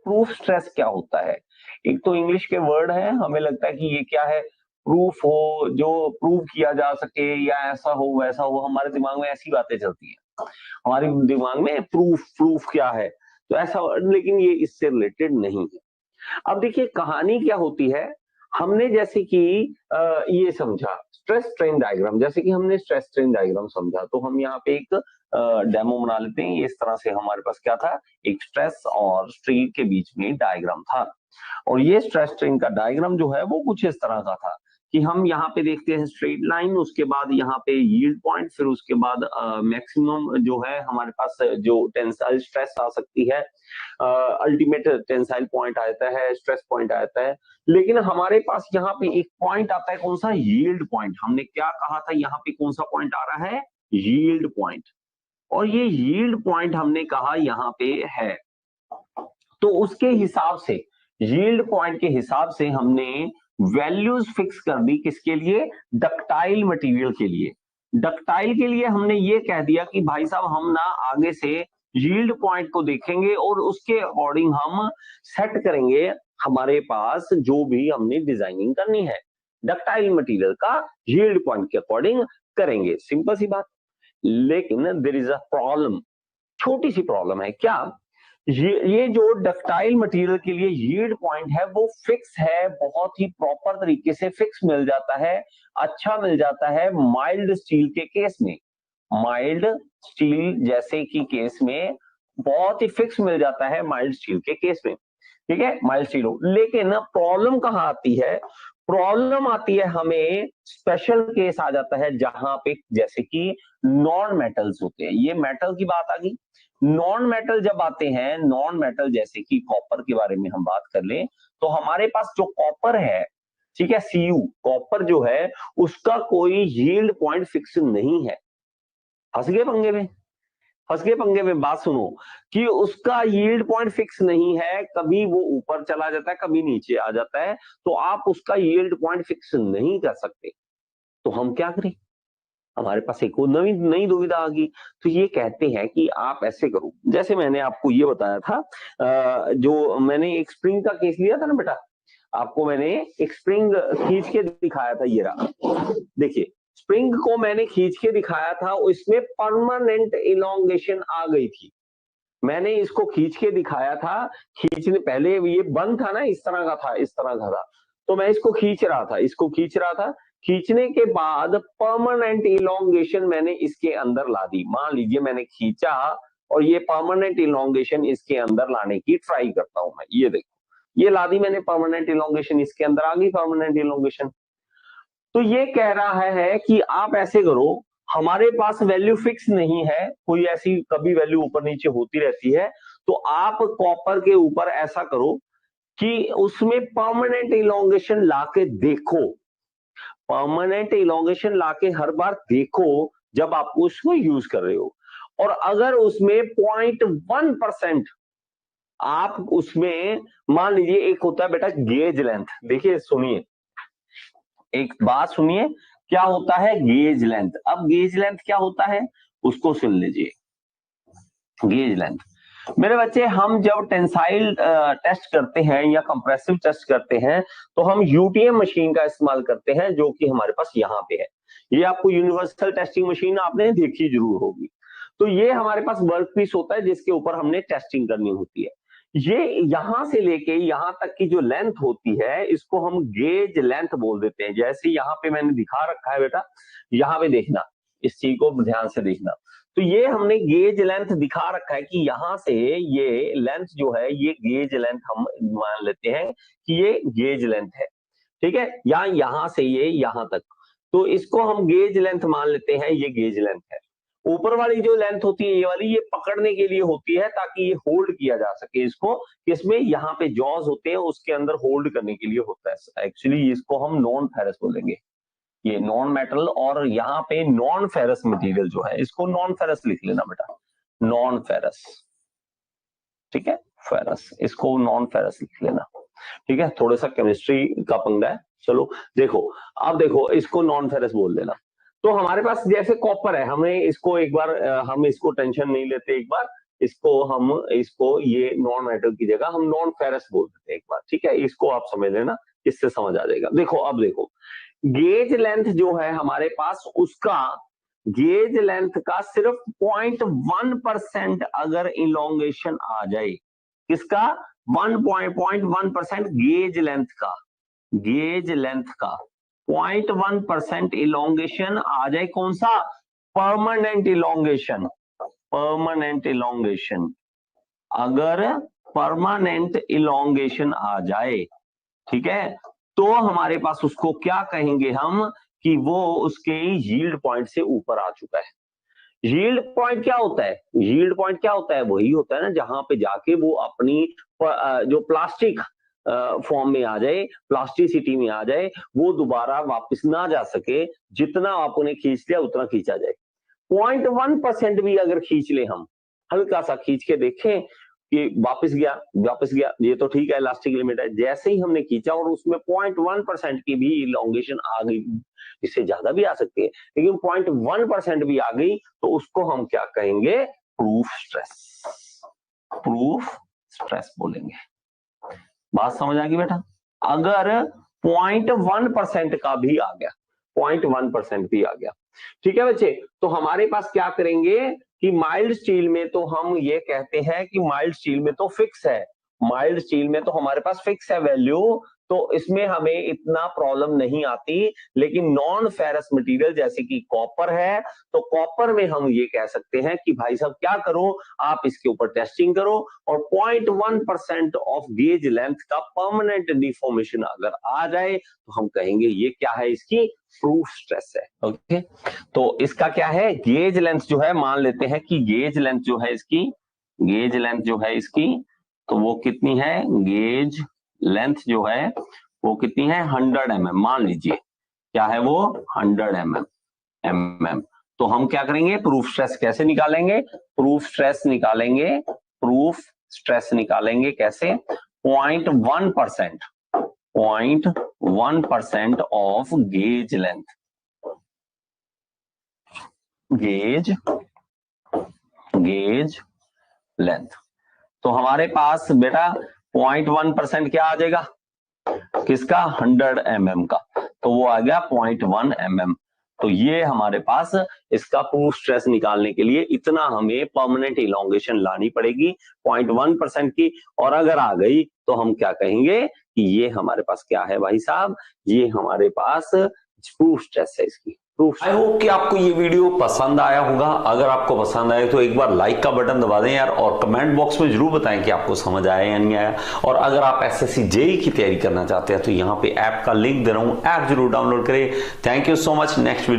Proof stress क्या होता है? एक तो इंग्लिश के वर्ड है, हमें लगता है कि ये क्या है, प्रूफ हो, जो प्रूव किया जा सके या ऐसा हो वैसा हो, हमारे दिमाग में ऐसी बातें चलती हैं, हमारे दिमाग में प्रूफ प्रूफ क्या है, तो ऐसा वर्ड, लेकिन ये इससे रिलेटेड नहीं है। अब देखिए कहानी क्या होती है, हमने जैसे कि ये समझा स्ट्रेस स्ट्रेन डायग्राम, जैसे कि हमने स्ट्रेस स्ट्रेन डायग्राम समझा, तो हम यहाँ पे एक डेमो बना लेते हैं। इस तरह से हमारे पास क्या था, एक स्ट्रेस और स्ट्रेन के बीच में डायग्राम था, और ये स्ट्रेस स्ट्रेन का डायग्राम जो है वो कुछ इस तरह का था कि हम यहाँ पे देखते हैं स्ट्रेट लाइन, उसके बाद यहाँ पे यील्ड पॉइंट, फिर उसके बाद मैक्सिमम जो है हमारे पास जो टेंसाइल स्ट्रेस आ सकती है, अल्टीमेट टेंसाइल पॉइंट आता है, स्ट्रेस पॉइंट आता है। लेकिन हमारे पास यहाँ पे एक पॉइंट आता है, कौन सा, यील्ड पॉइंट। हमने क्या कहा था, यहाँ पे कौन सा पॉइंट आ रहा है, यील्ड पॉइंट, और ये यील्ड पॉइंट हमने कहा यहाँ पे है। तो उसके हिसाब से, यील्ड पॉइंट के हिसाब से हमने वैल्यूज फिक्स कर दी, किसके लिए, डक्टाइल मटेरियल के लिए। डक्टाइल के लिए हमने ये कह दिया कि भाई साहब हम ना आगे से यील्ड पॉइंट को देखेंगे और उसके अकॉर्डिंग हम सेट करेंगे हमारे पास जो भी हमने डिजाइनिंग करनी है, डक्टाइल मटेरियल का यील्ड पॉइंट के अकॉर्डिंग करेंगे, सिंपल सी बात। लेकिन देयर इज अ प्रॉब्लम, छोटी सी प्रॉब्लम है, क्या, ये जो डक्टाइल मटेरियल के लिए यील्ड पॉइंट है वो फिक्स है, बहुत ही प्रॉपर तरीके से फिक्स मिल जाता है, अच्छा मिल जाता है माइल्ड स्टील के केस में। माइल्ड स्टील जैसे कि केस में बहुत ही फिक्स मिल जाता है माइल्ड स्टील के केस में, ठीक है, माइल्ड स्टील हो। लेकिन प्रॉब्लम कहां आती है, प्रॉब्लम आती है हमें, स्पेशल केस आ जाता है जहां पे जैसे कि नॉन मेटल्स होते हैं, ये मेटल की बात आ गई। नॉन मेटल जब आते हैं, नॉन मेटल जैसे कि कॉपर के बारे में हम बात कर लें, तो हमारे पास जो कॉपर है, ठीक है, सीयू कॉपर जो है, उसका कोई यील्ड पॉइंट फिक्स नहीं है। फंस गए पंगे में, फंस गए पंगे में, बात सुनो, कि उसका यील्ड पॉइंट फिक्स नहीं है, कभी वो ऊपर चला जाता है, कभी नीचे आ जाता है, तो आप उसका यील्ड पॉइंट फिक्स नहीं कर सकते। तो हम क्या करें, हमारे पास एक और नई नई दुविधा आ गई। तो ये कहते हैं कि आप ऐसे करो, जैसे मैंने आपको ये बताया था, जो मैंने एक स्प्रिंग का केस लिया था ना बेटा, आपको मैंने एक स्प्रिंग खींच के दिखाया था, ये रहा, देखिए स्प्रिंग को मैंने खींच के दिखाया था, इसमें परमानेंट इलोंगेशन आ गई थी। मैंने इसको खींच के दिखाया था, खींचने पहले ये बंद था ना, इस तरह का था, इस तरह का था, तो मैं इसको खींच रहा था, इसको खींच रहा था, खींचने के बाद परमानेंट इलोंगेशन मैंने इसके अंदर ला दी। मान लीजिए मैंने खींचा और ये परमानेंट इलोंगेशन इसके अंदर लाने की ट्राई करता हूं मैं, ये देखो, ये ला दी मैंने परमानेंट इलोंगेशन, इसके अंदर आ गई परमानेंट इलोंगेशन। तो ये कह रहा है कि आप ऐसे करो, हमारे पास वैल्यू फिक्स नहीं है, कोई ऐसी कभी वैल्यू ऊपर नीचे होती रहती है, तो आप कॉपर के ऊपर ऐसा करो कि उसमें परमानेंट इलोंगेशन लाके देखो, परमानेंट इलोंगेशन लाके हर बार देखो जब आप उसको यूज कर रहे हो। और अगर उसमें 0.1% आप उसमें, मान लीजिए एक होता है बेटा गेज लेंथ, देखिए सुनिए, एक बात सुनिए, क्या होता है गेज लेंथ। अब गेज लेंथ क्या होता है उसको सुन लीजिए। गेज लेंथ, मेरे बच्चे, हम जब टेंसाइल टेस्ट करते हैं या कंप्रेसिव टेस्ट करते हैं, तो हम यूटीएम मशीन का इस्तेमाल करते हैं, जो कि हमारे पास यहाँ पे है। ये आपको यूनिवर्सल टेस्टिंग मशीन आपने देखी जरूर होगी। तो ये हमारे पास वर्क पीस होता है जिसके ऊपर हमने टेस्टिंग करनी होती है। ये यहां से लेके यहां तक की जो लेंथ होती है, इसको हम गेज लेंथ बोल देते हैं। जैसे यहाँ पे मैंने दिखा रखा है बेटा, यहाँ पे देखना, इस चीज को ध्यान से देखना। तो ये हमने गेज लेंथ दिखा रखा है कि यहां से ये लेंथ जो है, ये गेज लेंथ हम मान लेते हैं कि ये गेज लेंथ है, ठीक है, या यहां से ये यहां तक, तो इसको हम गेज लेंथ मान लेते हैं, ये गेज लेंथ है। ऊपर वाली जो लेंथ होती है ये वाली, ये पकड़ने के लिए होती है ताकि ये होल्ड किया जा सके इसको, इसमें यहाँ पे जॉज होते हैं उसके अंदर होल्ड करने के लिए होता है। एक्चुअली इसको हम नॉन फेरस बोलेंगे, ये नॉन मेटल, और यहाँ पे नॉन फेरस मटेरियल जो है, इसको नॉन फेरस लिख लेना बेटा, नॉन फेरस, ठीक है, फेरस, इसको नॉन फेरस लिख लेना, ठीक है, थोड़ा सा केमिस्ट्री का पंगा है, चलो देखो, अब देखो इसको नॉन फेरस बोल देना। तो हमारे पास जैसे कॉपर है, हमें इसको एक बार हम इसको टेंशन नहीं लेते, एक बार इसको ये नॉन मेटल की जगह हम नॉन फेरस बोल देते हैं एक बार, ठीक है। इसको आप समझ लेना, इससे समझ आ जाएगा। देखो अब देखो, गेज लेंथ जो है हमारे पास, उसका गेज लेंथ का सिर्फ 0.1% अगर इलोंगेशन आ जाए, किसका 1.1% गेज लेंथ का, गेज लेंथ का 0.1% इलोंगेशन आ जाए, कौन सा, परमानेंट इलोंगेशन, परमानेंट इलोंगेशन, अगर परमानेंट इलोंगेशन आ जाए, ठीक है, तो हमारे पास उसको क्या कहेंगे हम, कि वो उसके यील्ड पॉइंट से ऊपर आ चुका है। यील्ड पॉइंट क्या होता है, यील्ड पॉइंट क्या होता है, वही होता है ना जहां पे जाके वो अपनी जो प्लास्टिक फॉर्म में आ जाए, प्लास्टिसिटी में आ जाए, वो दोबारा वापस ना जा सके, जितना आपने खींच लिया उतना खींचा जाए। 0.1% भी अगर खींच ले हम, हल्का सा खींच के देखें कि वापस गया, ये तो ठीक है, इलास्टिक लिमिट है। जैसे ही हमने खींचा और उसमें 0.1% की भी इलोंगेशन आ गई, इससे ज्यादा भी आ सकती है, लेकिन 0.1% भी आ गई, तो उसको हम क्या कहेंगे, प्रूफ स्ट्रेस, प्रूफ स्ट्रेस बोलेंगे। बात समझ आ गई बेटा। अगर 0.1% का भी आ गया, 0.1% भी आ गया, ठीक है बच्चे, तो हमारे पास क्या करेंगे कि माइल्ड स्टील में तो हम ये कहते हैं कि माइल्ड स्टील में तो फिक्स है, माइल्ड स्टील में तो हमारे पास फिक्स है वैल्यू, तो इसमें हमें इतना प्रॉब्लम नहीं आती। लेकिन नॉन फेरस मटेरियल जैसे कि कॉपर है, तो कॉपर में हम ये कह सकते हैं कि भाई साहब क्या करो, आप इसके ऊपर टेस्टिंग करो, और 0.1% ऑफ गेज लेंथ का परमानेंट डिफॉर्मेशन अगर आ जाए, तो हम कहेंगे ये क्या है, इसकी प्रूफ स्ट्रेस है। ओके, तो इसका क्या है, गेज लेंथ जो है, मान लेते हैं कि गेज लेंथ जो है इसकी, गेज लेंथ जो है इसकी, तो वो कितनी है, गेज लेंथ जो है वो कितनी है, 100 mm, मान लीजिए क्या है वो, 100 mm। तो हम क्या करेंगे, प्रूफ स्ट्रेस कैसे निकालेंगे, प्रूफ स्ट्रेस निकालेंगे, प्रूफ स्ट्रेस निकालेंगे कैसे, 0.1%, 0.1% of gauge length, gauge length. तो हमारे पास बेटा 0.1% क्या आ जाएगा, किसका, 100 mm का, तो वो आ गया 0.1 mm। तो ये हमारे पास इसका प्रूफ स्ट्रेस निकालने के लिए इतना हमें परमानेंट इलोंगेशन लानी पड़ेगी 0.1% की, और अगर आ गई तो हम क्या कहेंगे कि ये हमारे पास क्या है भाई साहब, ये हमारे पास प्रूफ स्ट्रेस है इसकी। आई होप कि आपको ये वीडियो पसंद आया होगा। अगर आपको पसंद आए तो एक बार लाइक का बटन दबा दें यार, और कमेंट बॉक्स में जरूर बताएं कि आपको समझ आया या नहीं आया। और अगर आप एसएससी जेईई की तैयारी करना चाहते हैं तो यहाँ पे ऐप का लिंक दे रहा हूँ, ऐप जरूर डाउनलोड करें। Thank you so much. Next video